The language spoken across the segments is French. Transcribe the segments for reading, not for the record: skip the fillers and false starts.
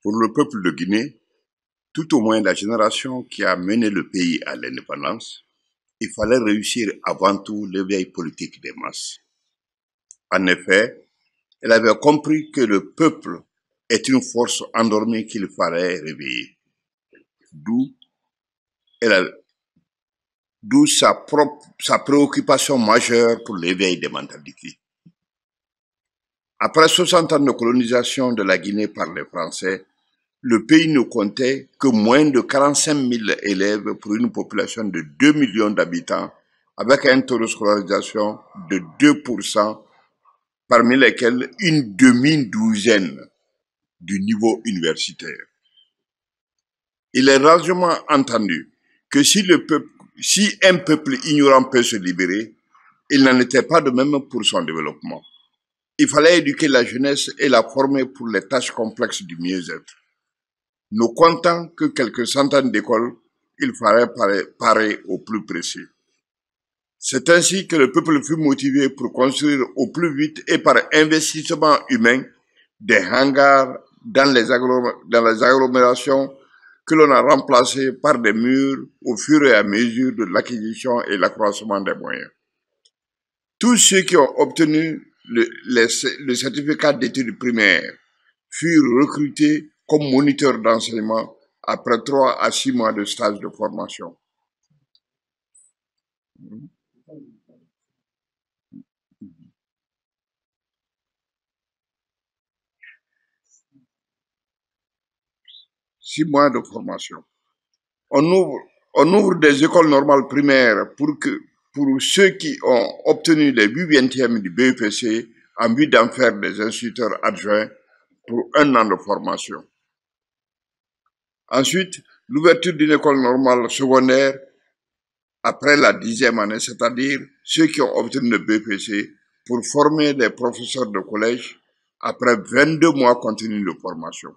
Pour le peuple de Guinée, tout au moins la génération qui a mené le pays à l'indépendance, il fallait réussir avant tout l'éveil politique des masses. En effet, elle avait compris que le peuple est une force endormie qu'il fallait réveiller. D'où sa préoccupation majeure pour l'éveil des mentalités. Après 60 ans de colonisation de la Guinée par les Français, le pays ne comptait que moins de 45 000 élèves pour une population de 2 millions d'habitants, avec un taux de scolarisation de 2%, parmi lesquels une demi-douzaine du niveau universitaire. Il est largement entendu que si un peuple ignorant peut se libérer, il n'en était pas de même pour son développement. Il fallait éduquer la jeunesse et la former pour les tâches complexes du mieux-être. Ne comptant que quelques centaines d'écoles, il fallait parer au plus précis. C'est ainsi que le peuple fut motivé pour construire au plus vite et par investissement humain des hangars dans les agglomérations que l'on a remplacés par des murs au fur et à mesure de l'acquisition et l'accroissement des moyens. Tous ceux qui ont obtenu le certificat d'études primaires furent recrutés comme moniteurs d'enseignement après 3 à 6 mois de stage de formation. Six mois de formation. On ouvre des écoles normales primaires pour ceux qui ont obtenu les 8/20e du BEPC en vue d'en faire des instituteurs adjoints pour 1 an de formation. Ensuite, l'ouverture d'une école normale secondaire après la 10e année, c'est-à-dire ceux qui ont obtenu le BEPC pour former des professeurs de collège après 22 mois continus de formation.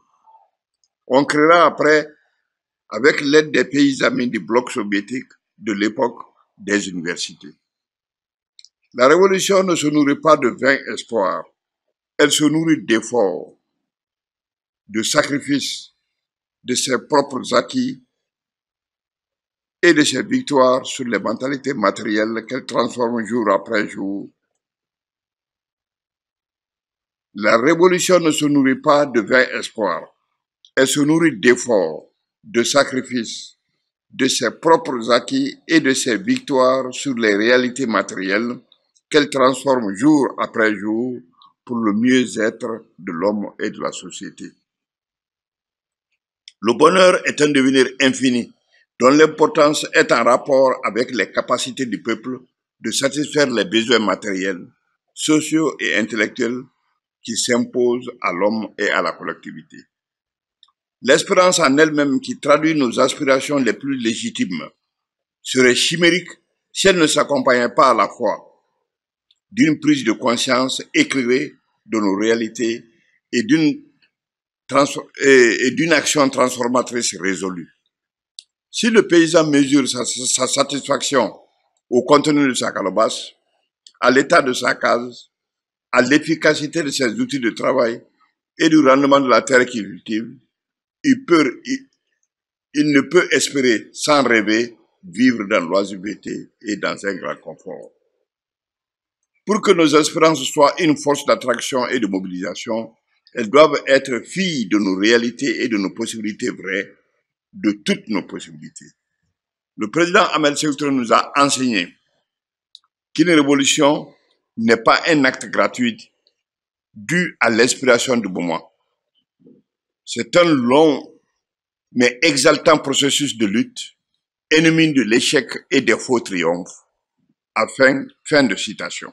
On créera après, avec l'aide des pays amis du bloc soviétique de l'époque, des universités. La révolution ne se nourrit pas de vains espoirs, elle se nourrit d'efforts, de sacrifices, de ses propres acquis et de ses victoires sur les mentalités matérielles qu'elle transforme jour après jour. La révolution ne se nourrit pas de vains espoirs, elle se nourrit d'efforts, de sacrifices, de ses propres acquis et de ses victoires sur les réalités matérielles qu'elle transforme jour après jour pour le mieux-être de l'homme et de la société. Le bonheur est un devenir infini, dont l'importance est en rapport avec les capacités du peuple de satisfaire les besoins matériels, sociaux et intellectuels qui s'imposent à l'homme et à la collectivité. L'espérance en elle-même qui traduit nos aspirations les plus légitimes serait chimérique si elle ne s'accompagnait pas à la fois d'une prise de conscience éclairée de nos réalités et d'une action transformatrice résolue. Si le paysan mesure sa satisfaction au contenu de sa calebasse, à l'état de sa case, à l'efficacité de ses outils de travail et du rendement de la terre qu'il cultive, il ne peut espérer, sans rêver, vivre dans l'oisiveté et dans un grand confort. Pour que nos espérances soient une force d'attraction et de mobilisation, elles doivent être filles de nos réalités et de nos possibilités vraies, de toutes nos possibilités. Le président Ahmed Sékou Touré nous a enseigné qu'une révolution n'est pas un acte gratuit dû à l'inspiration du moment. C'est un long mais exaltant processus de lutte, ennemi de l'échec et des faux triomphes. Fin de citation.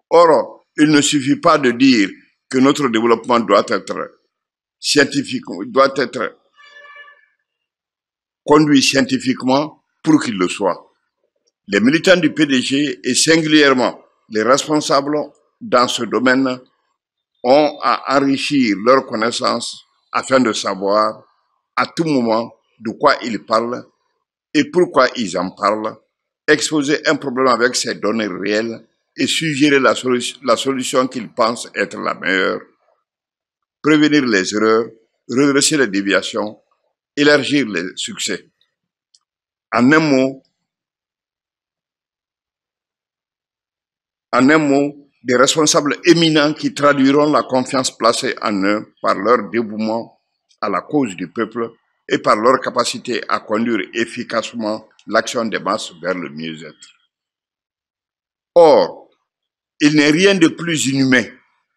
Or, il ne suffit pas de dire que notre développement doit être conduit scientifiquement pour qu'il le soit. Les militants du PDG et singulièrement les responsables dans ce domaine ont à enrichir leurs connaissances afin de savoir à tout moment de quoi ils parlent et pourquoi ils en parlent, exposer un problème avec ces données réelles et suggérer la solution qu'ils pensent être la meilleure, prévenir les erreurs redresser les déviations, élargir les succès. En un mot, des responsables éminents qui traduiront la confiance placée en eux par leur dévouement à la cause du peuple et par leur capacité à conduire efficacement l'action des masses vers le mieux-être. Or, il n'est rien de plus inhumain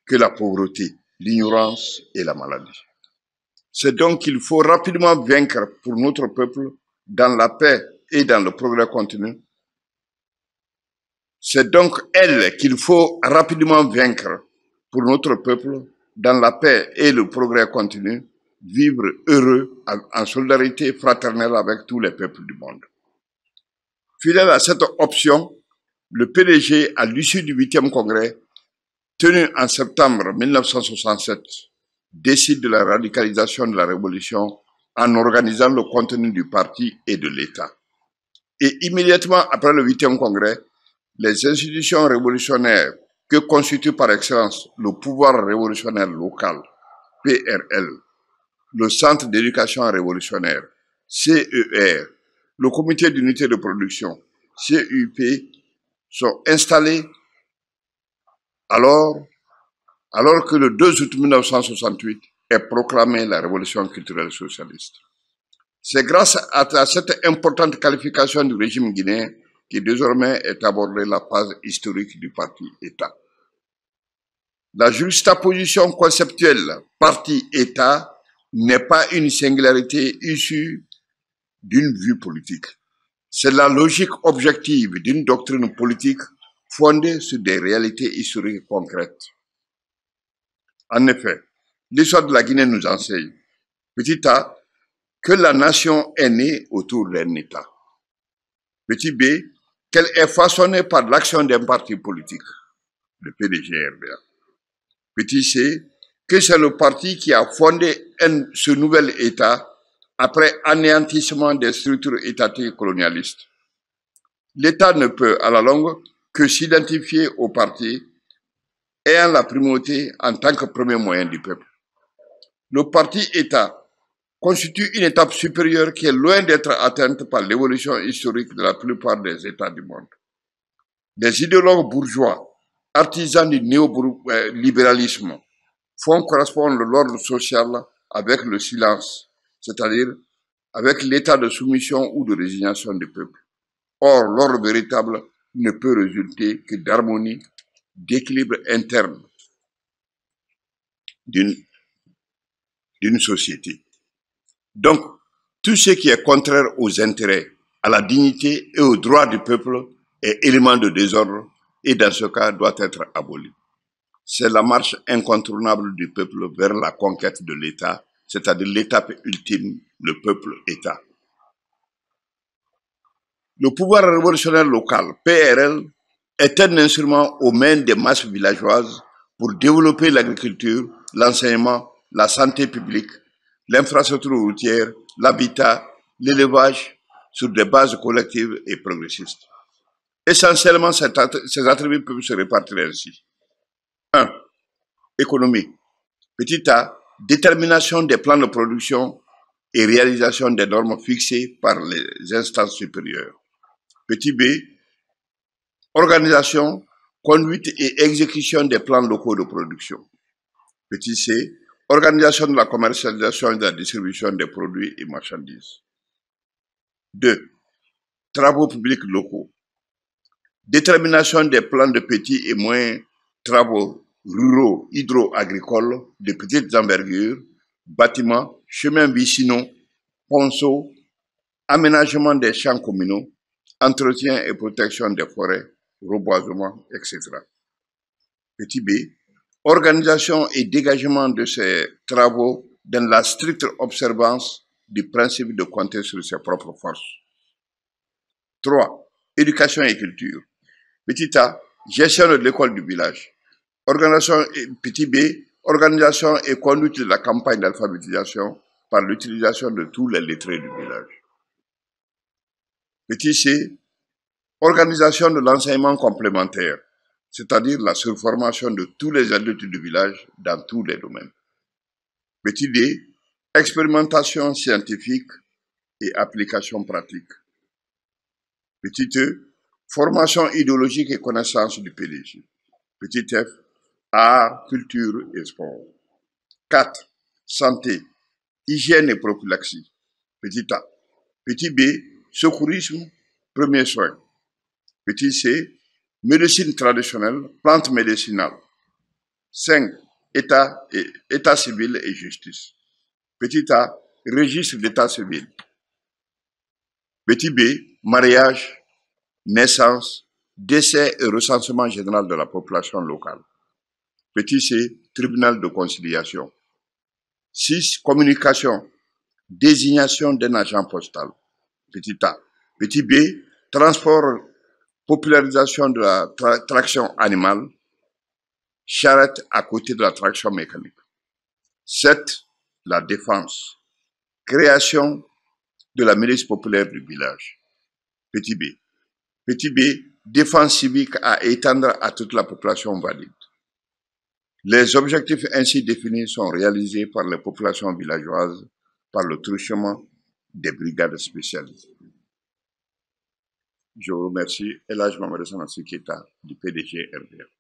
que la pauvreté, l'ignorance et la maladie. C'est donc qu'il faut rapidement vaincre pour notre peuple dans la paix et dans le progrès continu. C'est donc elle qu'il faut rapidement vaincre pour notre peuple dans la paix et le progrès continu, vivre heureux en solidarité fraternelle avec tous les peuples du monde. Fidèle à cette option, le PDG, à l'issue du 8e congrès, tenu en septembre 1967, décide de la radicalisation de la révolution en organisant le contenu du parti et de l'État. Et immédiatement après le 8e congrès, les institutions révolutionnaires que constitue par excellence le pouvoir révolutionnaire local, PRL, le Centre d'éducation révolutionnaire, CER, le Comité d'unité de production, CUP, sont installés alors que le 2 août 1968 est proclamée la révolution culturelle socialiste. C'est grâce à cette importante qualification du régime guinéen que désormais est abordée la phase historique du parti-État. La juxtaposition conceptuelle parti-État n'est pas une singularité issue d'une vue politique. C'est la logique objective d'une doctrine politique fondée sur des réalités historiques concrètes. En effet, l'histoire de la Guinée nous enseigne, petit a, que la nation est née autour d'un État. Petit b, qu'elle est façonnée par l'action d'un parti politique, le PDG-RDA. Petit c, que c'est le parti qui a fondé ce nouvel État après anéantissement des structures étatiques colonialistes. L'État ne peut, à la longue, que s'identifier au parti ayant la primauté en tant que premier moyen du peuple. Le parti-État constitue une étape supérieure qui est loin d'être atteinte par l'évolution historique de la plupart des États du monde. Les idéologues bourgeois, artisans du néolibéralisme, font correspondre l'ordre social avec le silence, c'est-à-dire avec l'état de soumission ou de résignation du peuple. Or, l'ordre véritable ne peut résulter que d'harmonie, d'équilibre interne d'une société. Donc, tout ce qui est contraire aux intérêts, à la dignité et aux droits du peuple est élément de désordre et dans ce cas doit être aboli. C'est la marche incontournable du peuple vers la conquête de l'État, c'est-à-dire l'étape ultime, le peuple-État. Le pouvoir révolutionnaire local, PRL, est un instrument aux mains des masses villageoises pour développer l'agriculture, l'enseignement, la santé publique, l'infrastructure routière, l'habitat, l'élevage sur des bases collectives et progressistes. Essentiellement, ces attributs peuvent se répartir ainsi. 1. Économie. Petit a, détermination des plans de production et réalisation des normes fixées par les instances supérieures. Petit b, organisation, conduite et exécution des plans locaux de production. Petit c, organisation de la commercialisation et de la distribution des produits et marchandises. 2. Travaux publics locaux. Détermination des plans de petits et moyens travaux ruraux hydro-agricoles de petites envergures, bâtiments, chemins vicinaux, ponceaux, aménagement des champs communaux, entretien et protection des forêts, reboisement, etc. Petit b, organisation et dégagement de ces travaux dans la stricte observance du principe de compter sur ses propres forces. 3. Éducation et culture. Petit a, gestion de l'école du village. Petit b, organisation et conduite de la campagne d'alphabétisation par l'utilisation de tous les lettrés du village. Petit c, organisation de l'enseignement complémentaire, c'est-à-dire la surformation de tous les adultes du village dans tous les domaines. Petit d, expérimentation scientifique et application pratique. Petit e, formation idéologique et connaissance du PDG. Petit f, art, culture et sport. 4. Santé, hygiène et prophylaxie. Petit a. Petit b, secourisme, premiers soins. Petit c, médecine traditionnelle, plante médicinale. 5. État civil et justice. Petit a, registre d'état civil. Petit b, mariage, naissance, décès et recensement général de la population locale. Petit c, tribunal de conciliation. 6. Communication, désignation d'un agent postal. Petit a. Petit b, transport, popularisation de la traction animale, charrette à côté de la traction mécanique. 7. La défense, création de la milice populaire du village. Petit b. Petit b, défense civique à étendre à toute la population valide. Les objectifs ainsi définis sont réalisés par les populations villageoises par le truchement des brigades spécialisées. Je vous remercie. Elhadji Mamadou Sanusi Keita du PDG RDR.